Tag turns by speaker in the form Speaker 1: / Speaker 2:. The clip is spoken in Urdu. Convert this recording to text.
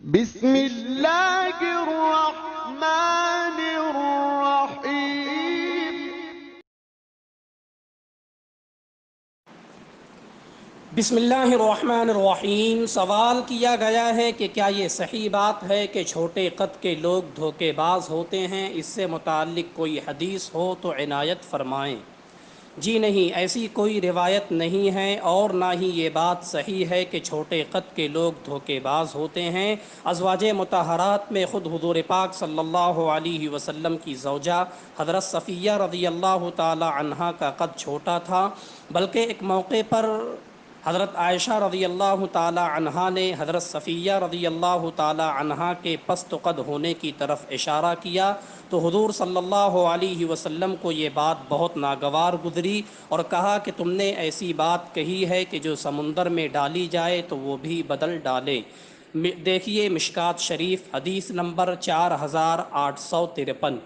Speaker 1: بسم اللہ الرحمن الرحیم۔
Speaker 2: بسم اللہ الرحمن الرحیم۔ سوال کیا گیا ہے کہ کیا یہ صحیح بات ہے کہ چھوٹے قد کے لوگ دھوکے باز ہوتے ہیں؟ اس سے متعلق کوئی حدیث ہو تو عنایت فرمائیں۔ جی نہیں، ایسی کوئی روایت نہیں ہے، اور نہ ہی یہ بات صحیح ہے کہ چھوٹے قد کے لوگ دھوکے باز ہوتے ہیں۔ ازواج مطہرات میں خود حضور پاک صلی اللہ علیہ وسلم کی زوجہ حضرت صفیہ رضی اللہ تعالی عنہا کا قد چھوٹا تھا، بلکہ ایک موقع پر حضرت عائشہ رضی اللہ تعالی عنہا نے حضرت صفیہ رضی اللہ تعالی عنہا کے پست قد ہونے کی طرف اشارہ کیا، تو حضور صلی اللہ علیہ وسلم کو یہ بات بہت ناگوار گزری اور کہا کہ تم نے ایسی بات کہی ہے کہ جو سمندر میں ڈالی جائے تو وہ بھی بدل ڈالے۔ دیکھیے مشکات شریف، حدیث نمبر 4853۔